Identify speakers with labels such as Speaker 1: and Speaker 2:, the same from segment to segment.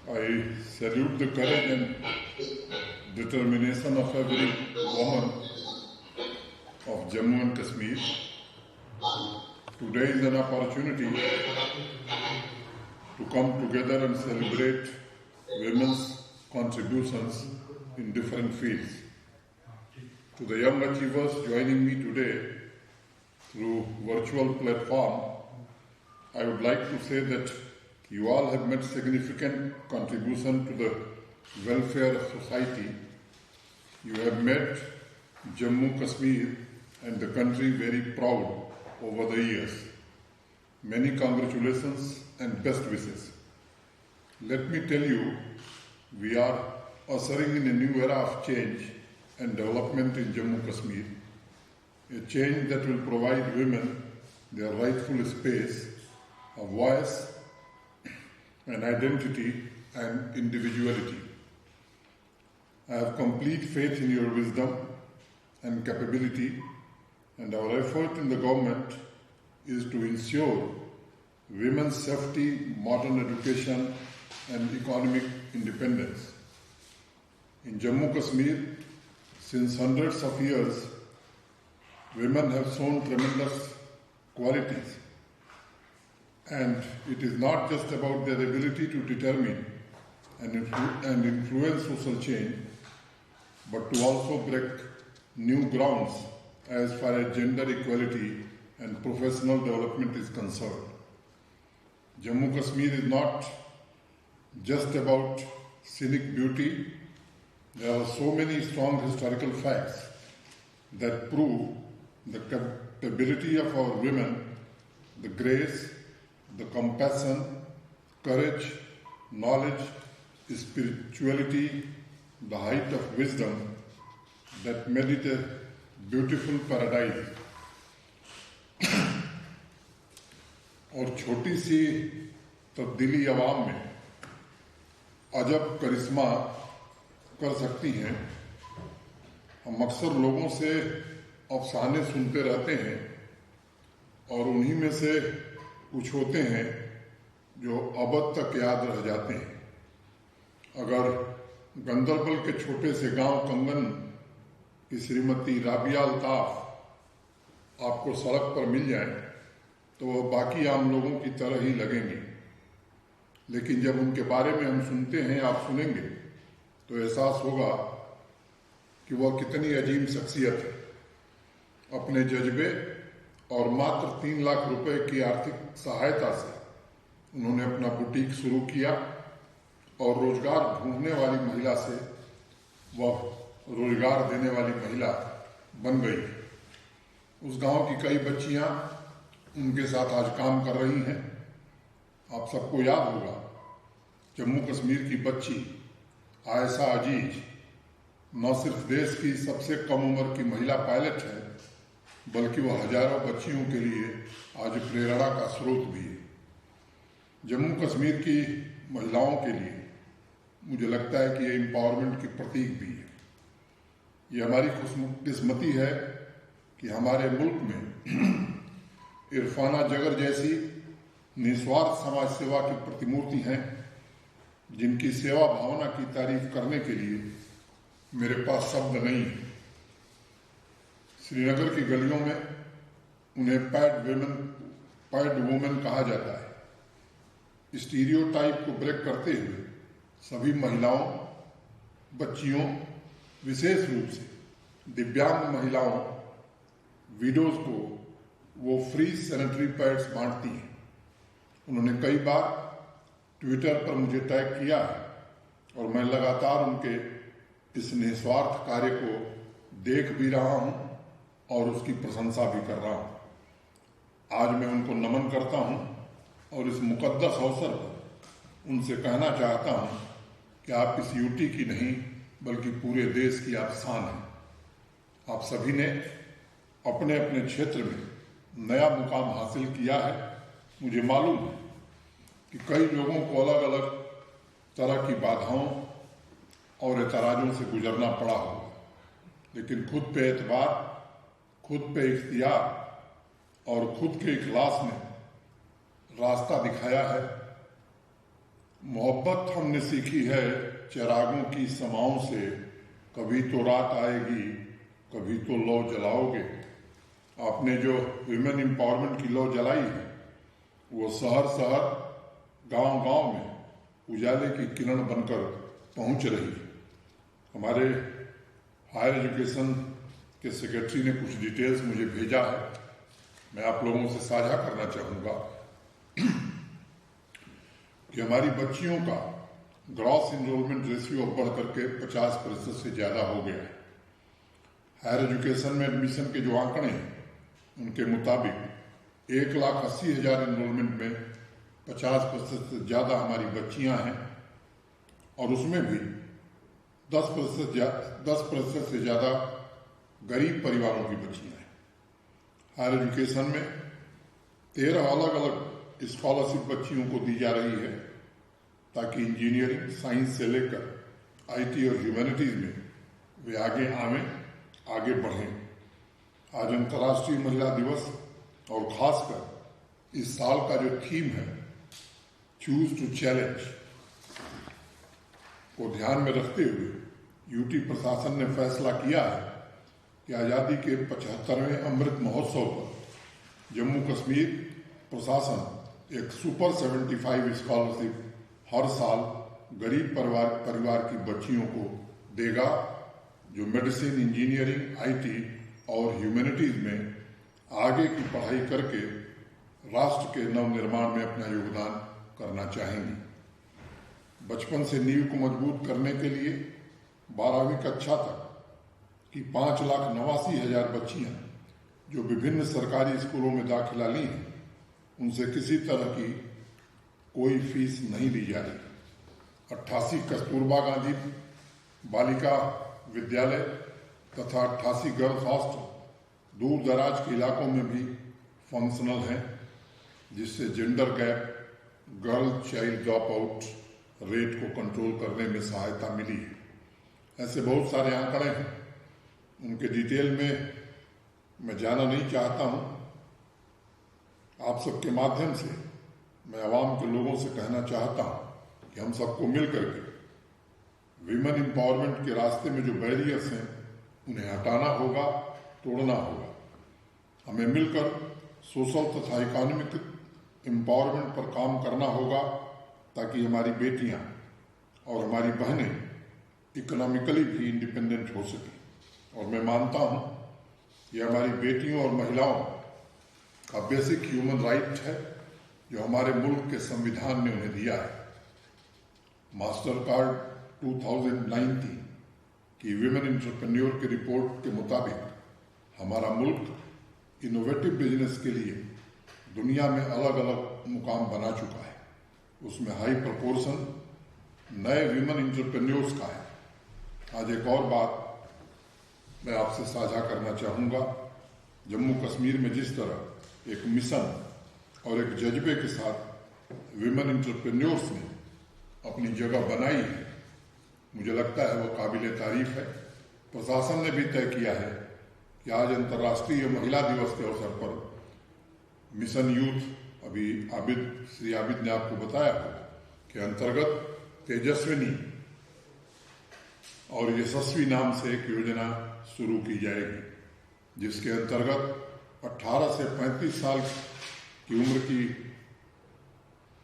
Speaker 1: I salute the courage and determination of every woman of Jammu and Kashmir. Today is an opportunity to come together and celebrate women's contributions in different fields. To the young achievers joining me today through virtual platform, I would like to say that you all have made significant contribution to the welfare of society. You have made Jammu Kashmir and the country very proud over the years. Many congratulations and best wishes. Let me tell you, we are ushering in a new era of change and development in Jammu Kashmir, a change that will provide women their rightful space, a voice, an identity and individuality. I have complete faith in your wisdom and capability, and our effort in the government is to ensure women's safety, modern education and economic independence. In Jammu Kashmir, since hundreds of years, women have shown tremendous qualities. And it is not just about their ability to determine and influence social change, but to also break new grounds as far as gender equality and professional development is concerned. Jammu Kashmir is not just about scenic beauty. There are so many strong historical facts that prove the capability of our women, the grace, the compassion, courage, knowledge, spirituality, the height of wisdom that made it a beautiful paradise. और छोटी सी तब्दीली आवाम में अजब करिश्मा कर सकती हैं। हम अक्सर लोगों से अफसाने सुनते रहते हैं और उन्हीं में से कुछ होते हैं जो अबद तक याद रह जाते हैं। अगर गंदरबल के छोटे से गांव कंगन की श्रीमती राबिया अल्ताफ आपको सड़क पर मिल जाए तो वह बाकी आम लोगों की तरह ही लगेंगे, लेकिन जब उनके बारे में हम सुनते हैं, आप सुनेंगे, तो एहसास होगा कि वह कितनी अजीम शख्सियत है। अपने जज्बे और मात्र 3 लाख रुपए की आर्थिक सहायता से उन्होंने अपना बुटीक शुरू किया और रोजगार ढूंढने वाली महिला से वह रोजगार देने वाली महिला बन गई। उस गांव की कई बच्चियां उनके साथ आज काम कर रही हैं। आप सबको याद होगा, जम्मू कश्मीर की बच्ची आयशा अजीज न सिर्फ देश की सबसे कम उम्र की महिला पायलट है, बल्कि वह हजारों बच्चियों के लिए आज प्रेरणा का स्रोत भी है। जम्मू कश्मीर की महिलाओं के लिए मुझे लगता है कि ये एम्पावरमेंट की प्रतीक भी है। ये हमारी खुशकिस्मती है कि हमारे मुल्क में इरफाना जगर जैसी निस्वार्थ समाज सेवा की प्रतिमूर्ति हैं, जिनकी सेवा भावना की तारीफ करने के लिए मेरे पास शब्द नहीं है। श्रीनगर की गलियों में उन्हें पैड वुमेन कहा जाता है। स्टीरियोटाइप को ब्रेक करते हुए सभी महिलाओं, बच्चियों, विशेष रूप से दिव्यांग महिलाओं, विडोज को वो फ्री सैनिटरी पैड्स बांटती हैं। उन्होंने कई बार ट्विटर पर मुझे टैग किया है और मैं लगातार उनके इस निस्वार्थ कार्य को देख भी रहा हूं और उसकी प्रशंसा भी कर रहा हूं। आज मैं उनको नमन करता हूं और इस मुकद्दस अवसर पर उनसे कहना चाहता हूं कि आप इस यूटी की नहीं बल्कि पूरे देश की आप शान हैं। आप सभी ने अपने अपने क्षेत्र में नया मुकाम हासिल किया है। मुझे मालूम है कि कई लोगों को अलग अलग तरह की बाधाओं और एतराजों से गुजरना पड़ा होगा, लेकिन खुद पे एतबार, खुद पे इख्तियार और खुद के इखलास ने रास्ता दिखाया है मोहब्बत हमने सीखी है चिरागों की समाओं से, कभी तो रात आएगी कभी तो लौ जलाओगे। आपने जो विमेन एम्पावरमेंट की लौ जलाई है वो शहर शहर गांव गांव में उजाले की किरण बनकर पहुंच रही है। हमारे हायर एजुकेशन के सेक्रेटरी ने कुछ डिटेल्स मुझे भेजा है, मैं आप लोगों से साझा करना चाहूँगा कि हमारी बच्चियों का ग्रॉस इनरोलमेंट रेशियो अब बढ़कर के 50% से ज़्यादा हो गया है। हायर एजुकेशन में एडमिशन के जो आंकड़े हैं उनके मुताबिक 1,80,000 इनरोलमेंट में 50% से ज़्यादा हमारी बच्चियां हैं और उसमें भी 10% से ज़्यादा गरीब परिवारों की बच्चियां हैं। हायर एजुकेशन में 13 अलग अलग स्कॉलरशिप बच्चियों को दी जा रही है ताकि इंजीनियरिंग साइंस से लेकर आईटी और ह्यूमैनिटीज में वे आगे आवें, आगे बढ़ें। आज अंतर्राष्ट्रीय महिला दिवस और खासकर इस साल का जो थीम है चूज टू चैलेंज को ध्यान में रखते हुए यूटी प्रशासन ने फैसला किया है कि आज़ादी के 75वें अमृत महोत्सव पर जम्मू कश्मीर प्रशासन एक सुपर 75 स्कॉलरशिप हर साल गरीब परिवार की बच्चियों को देगा जो मेडिसिन, इंजीनियरिंग, आईटी और ह्यूमैनिटीज में आगे की पढ़ाई करके राष्ट्र के नवनिर्माण में अपना योगदान करना चाहेंगी। बचपन से नींव को मजबूत करने के लिए 12वीं कक्षा तक की 5,89,000 बच्चियां जो विभिन्न सरकारी स्कूलों में दाखिला ली हैं उनसे किसी तरह की कोई फीस नहीं ली जा रही। 88 कस्तूरबा गांधी बालिका विद्यालय तथा 88 गर्ल्स हॉस्टल दूर दराज के इलाकों में भी फंक्शनल हैं, जिससे gender gap, girl child drop out rate को कंट्रोल करने में सहायता मिली है। ऐसे बहुत सारे आंकड़े हैं, उनके डिटेल में मैं जाना नहीं चाहता हूं। आप सबके माध्यम से मैं आवाम के लोगों से कहना चाहता हूं कि हम सबको मिलकर के विमेन एम्पावरमेंट के रास्ते में जो बैरियर्स हैं उन्हें हटाना होगा, तोड़ना होगा। हमें मिलकर सोशल तथा इकोनॉमिक एम्पावरमेंट पर काम करना होगा ताकि हमारी बेटियां और हमारी बहनें इकोनॉमिकली भी इंडिपेंडेंट हो सकें। और मैं मानता हूं कि हमारी बेटियों और महिलाओं का बेसिक ह्यूमन राइट है जो हमारे मुल्क के संविधान ने उन्हें दिया है। मास्टर कार्ड 2019 की विमेन एंटरप्रेन्योर की रिपोर्ट के मुताबिक हमारा मुल्क इनोवेटिव बिजनेस के लिए दुनिया में अलग अलग मुकाम बना चुका है। उसमें हाई प्रपोर्शन नए विमेन एंटरप्रेन्योर्स का है। आज एक और बात मैं आपसे साझा करना चाहूँगा। जम्मू कश्मीर में जिस तरह एक मिशन और एक जज्बे के साथ विमेन एंटरप्रेन्योर्स ने अपनी जगह बनाई है, मुझे लगता है वो काबिले तारीफ है। प्रशासन ने भी तय किया है कि आज अंतर्राष्ट्रीय महिला दिवस के अवसर पर मिशन यूथ, अभी श्री आबिद ने आपको बताया के अंतर्गत तेजस्विनी और यशस्वी नाम से एक योजना शुरू की जाएगी, जिसके अंतर्गत 18 से 35 साल की उम्र की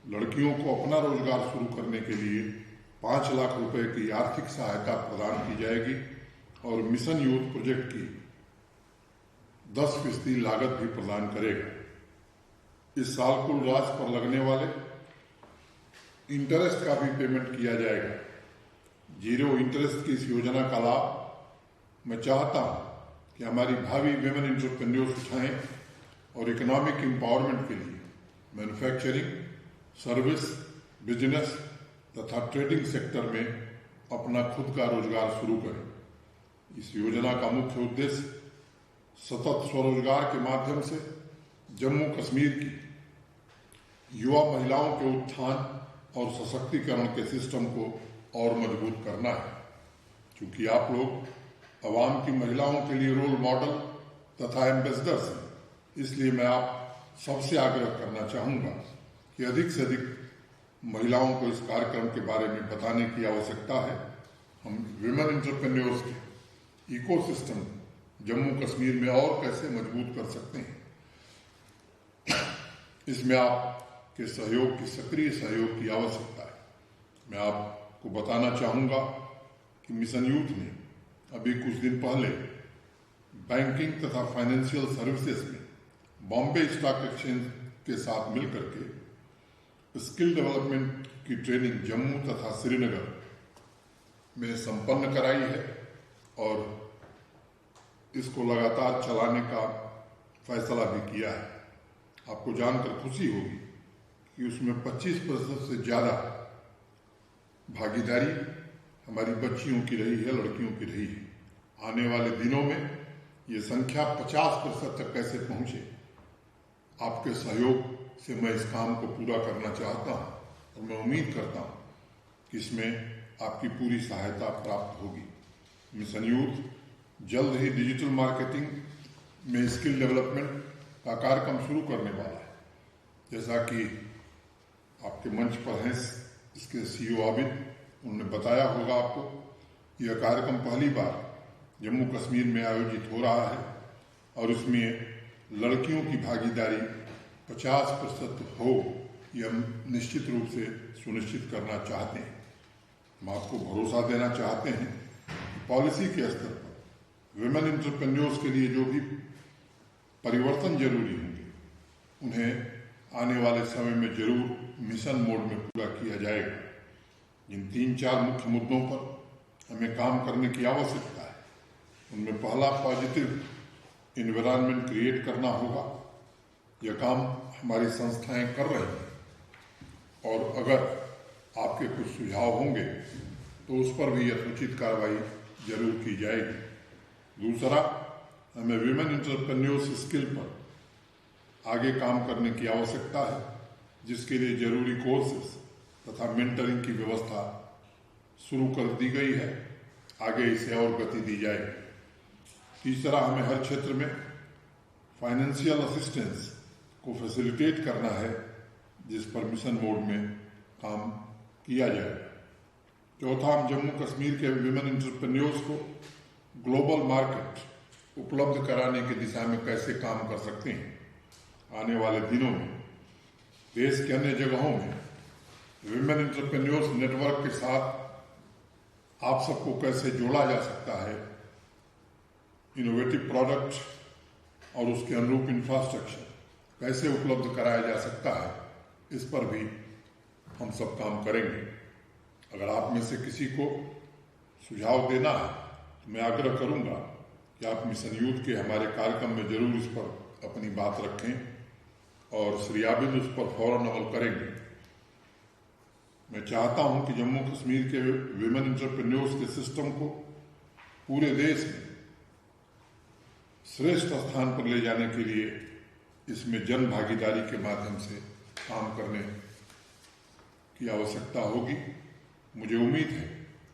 Speaker 1: लड़कियों को अपना रोजगार शुरू करने के लिए 5 लाख रुपए की आर्थिक सहायता प्रदान की जाएगी और मिशन यूथ प्रोजेक्ट की 10% लागत भी प्रदान करेगा। इस साल कुल राशि पर लगने वाले इंटरेस्ट का भी पेमेंट किया जाएगा। जीरो इंटरेस्ट की इस योजना का लाभ मैं चाहता हूं कि हमारी भावी विमेन एंटरप्रेन्योर्स उठाएं और इकोनॉमिक एम्पावरमेंट के लिए मैन्युफैक्चरिंग, सर्विस, बिजनेस तथा ट्रेडिंग सेक्टर में अपना खुद का रोजगार शुरू करें। इस योजना का मुख्य उद्देश्य सतत स्वरोजगार के माध्यम से जम्मू कश्मीर की युवा महिलाओं के उत्थान और सशक्तिकरण के सिस्टम को और मजबूत करना है। क्योंकि आप लोग आवाम की महिलाओं के लिए रोल मॉडल तथा एम्बेसडर्स हैं, इसलिए मैं आप सबसे आग्रह करना चाहूँगा कि अधिक से अधिक महिलाओं को इस कार्यक्रम के बारे में बताने की आवश्यकता है। हम विमेन एंटरप्रेन्योर्स के इकोसिस्टम जम्मू कश्मीर में और कैसे मजबूत कर सकते हैं, इसमें आपके सहयोग की, सक्रिय सहयोग की आवश्यकता है। मैं आपको बताना चाहूँगा कि मिशन यूथ ने अभी कुछ दिन पहले बैंकिंग तथा फाइनेंशियल सर्विसेज में बॉम्बे स्टॉक एक्सचेंज के साथ मिलकर के स्किल डेवलपमेंट की ट्रेनिंग जम्मू तथा श्रीनगर में संपन्न कराई है और इसको लगातार चलाने का फैसला भी किया है। आपको जानकर खुशी होगी कि उसमें 25% से ज़्यादा भागीदारी हमारी बच्चियों की रही है, लड़कियों की रही है। आने वाले दिनों में ये संख्या 50% तक कैसे पहुँचे, आपके सहयोग से मैं इस काम को पूरा करना चाहता हूँ और मैं उम्मीद करता हूँ कि इसमें आपकी पूरी सहायता प्राप्त होगी। मिशन यूथ जल्द ही डिजिटल मार्केटिंग में स्किल डेवलपमेंट का कार्यक्रम शुरू करने वाला है। जैसा कि आपके मंच पर हैं इसके CEO आबिद, उन्होंने बताया होगा आपको, यह कार्यक्रम पहली बार जम्मू कश्मीर में आयोजित हो रहा है और इसमें लड़कियों की भागीदारी 50% हो, यह हम निश्चित रूप से सुनिश्चित करना चाहते हैं। हम आपको भरोसा देना चाहते हैं कि पॉलिसी के स्तर पर विमेन एंटरप्रेन्योर्स के लिए जो भी परिवर्तन जरूरी होंगे, उन्हें आने वाले समय में जरूर मिशन मोड में पूरा किया जाएगा। जिन 3-4 मुख्य मुद्दों पर हमें काम करने की आवश्यकता है, उनमें पहला पॉजिटिव इन्वायरमेंट क्रिएट करना होगा। यह काम हमारी संस्थाएं कर रही हैं और अगर आपके कुछ सुझाव होंगे तो उस पर भी यथोचित कार्रवाई जरूर की जाएगी। दूसरा, हमें विमेन एंटरप्रेन्योर्स स्किल पर आगे काम करने की आवश्यकता है, जिसके लिए जरूरी कोर्सेस तथा मेंटरिंग की व्यवस्था शुरू कर दी गई है। आगे इसे और गति दी जाएगी। तीसरा, हमें हर क्षेत्र में फाइनेंशियल असिस्टेंस को फैसिलिटेट करना है, जिस पर मिशन मोड में काम किया जाएगा। चौथा, हम जम्मू कश्मीर के विमेन एंटरप्रेन्योर्स को ग्लोबल मार्केट उपलब्ध कराने की दिशा में कैसे काम कर सकते हैं। आने वाले दिनों में देश के अन्य जगहों में विमेन एंटरप्रेन्योर्स नेटवर्क के साथ आप सबको कैसे जोड़ा जा सकता है, इनोवेटिव प्रोडक्ट और उसके अनुरूप इंफ्रास्ट्रक्चर कैसे उपलब्ध कराया जा सकता है, इस पर भी हम सब काम करेंगे। अगर आप में से किसी को सुझाव देना है तो मैं आग्रह करूंगा कि आप मिशन यूथ के हमारे कार्यक्रम में जरूर इस पर अपनी बात रखें और श्री आबिद उस पर फौरन अमल करेंगे। मैं चाहता हूं कि जम्मू कश्मीर के विमेन एंटरप्रेन्योर्स के सिस्टम को पूरे देश में श्रेष्ठ स्थान पर ले जाने के लिए इसमें जन भागीदारी के माध्यम से काम करने की आवश्यकता होगी। मुझे उम्मीद है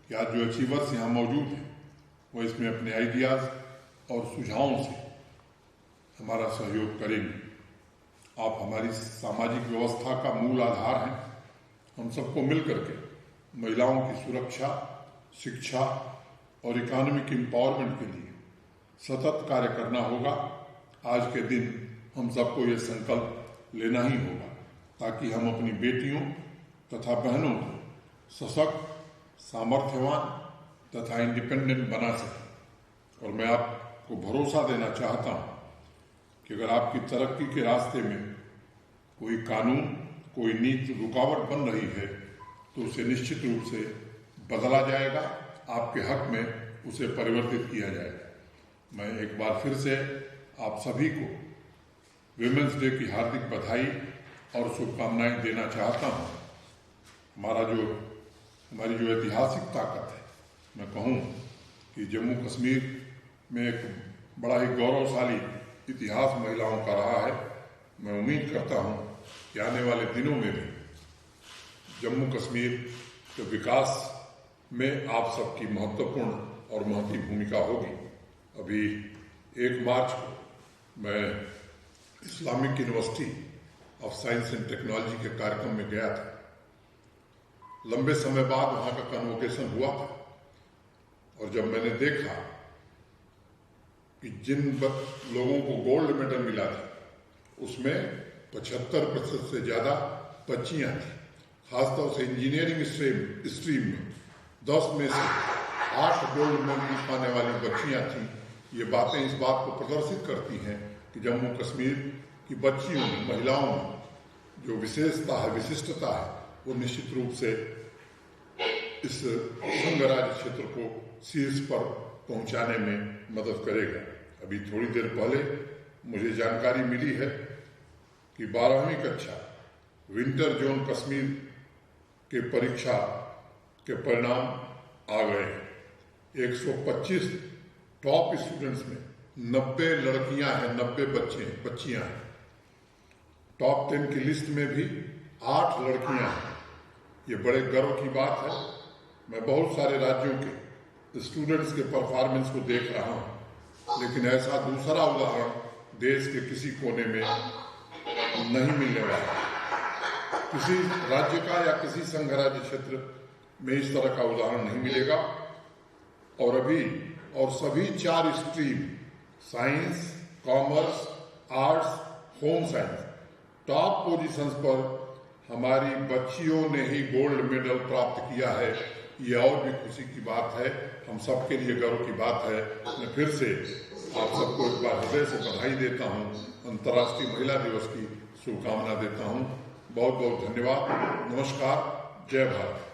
Speaker 1: कि आज जो अचीवर्स यहाँ मौजूद हैं वो इसमें अपने आइडियाज़ और सुझावों से हमारा सहयोग करेंगे। आप हमारी सामाजिक व्यवस्था का मूल आधार हैं। हम सबको मिलकर के महिलाओं की सुरक्षा, शिक्षा और इकोनॉमिक एम्पावरमेंट के लिए सतत कार्य करना होगा। आज के दिन हम सबको ये संकल्प लेना ही होगा ताकि हम अपनी बेटियों तथा बहनों को सशक्त, सामर्थ्यवान तथा इंडिपेंडेंट बना सकें। और मैं आपको भरोसा देना चाहता हूँ कि अगर आपकी तरक्की के रास्ते में कोई कानून, कोई नीति रुकावट बन रही है तो उसे निश्चित रूप से बदला जाएगा, आपके हक में उसे परिवर्तित किया जाएगा। मैं एक बार फिर से आप सभी को विमेंस डे की हार्दिक बधाई और शुभकामनाएं देना चाहता हूँ। हमारी जो ऐतिहासिक ताकत है, मैं कहूँ कि जम्मू कश्मीर में एक बड़ा ही गौरवशाली इतिहास महिलाओं का रहा है। मैं उम्मीद करता हूँ कि आने वाले दिनों में भी जम्मू कश्मीर के विकास में आप सबकी महत्वपूर्ण और महती भूमिका होगी। अभी 1 मार्च को मैं Islamic university of science and technology के कार्यक्रम में गया था लंबे समय बाद वहां का कन्वोकेशन हुआ था और जब मैंने देखा कि जिन लोगों को गोल्ड मेडल मिला था उसमें 75% से ज्यादा बच्चियां थी। खासतौर से इंजीनियरिंग स्ट्रीम में 10 में से 8 गोल्ड मेडल पाने वाली बच्चियां थीं। ये बातें इस बात को प्रदर्शित करती हैं कि जम्मू कश्मीर की बच्चियों में, महिलाओं में जो विशेषता है, विशिष्टता है, वो निश्चित रूप से इस संघ राज्य क्षेत्र को शीर्ष पर पहुंचाने में मदद करेगा। अभी थोड़ी देर पहले मुझे जानकारी मिली है कि 12वीं कक्षा विंटर जोन कश्मीर के परीक्षा के परिणाम आ गए हैं। 125 टॉप स्टूडेंट्स में 90 लड़कियां हैं, 90 बच्चियां हैं। टॉप 10 की लिस्ट में भी 8 लड़कियां हैं। ये बड़े गर्व की बात है। मैं बहुत सारे राज्यों के स्टूडेंट्स के परफॉर्मेंस को देख रहा हूं, लेकिन ऐसा दूसरा उदाहरण देश के किसी कोने में नहीं मिलने वाला। किसी राज्य का या किसी संघ राज्य क्षेत्र में इस तरह का उदाहरण नहीं मिलेगा। और सभी 4 stream, science, commerce, arts, home science, top positions पर हमारी बच्चियों ने ही गोल्ड मेडल प्राप्त किया है। ये और भी खुशी की बात है, हम सबके लिए गर्व की बात है। मैं फिर से आप सबको एक बार हृदय से बधाई देता हूँ, अंतर्राष्ट्रीय महिला दिवस की शुभकामना देता हूँ। बहुत बहुत धन्यवाद। नमस्कार। जय भारत।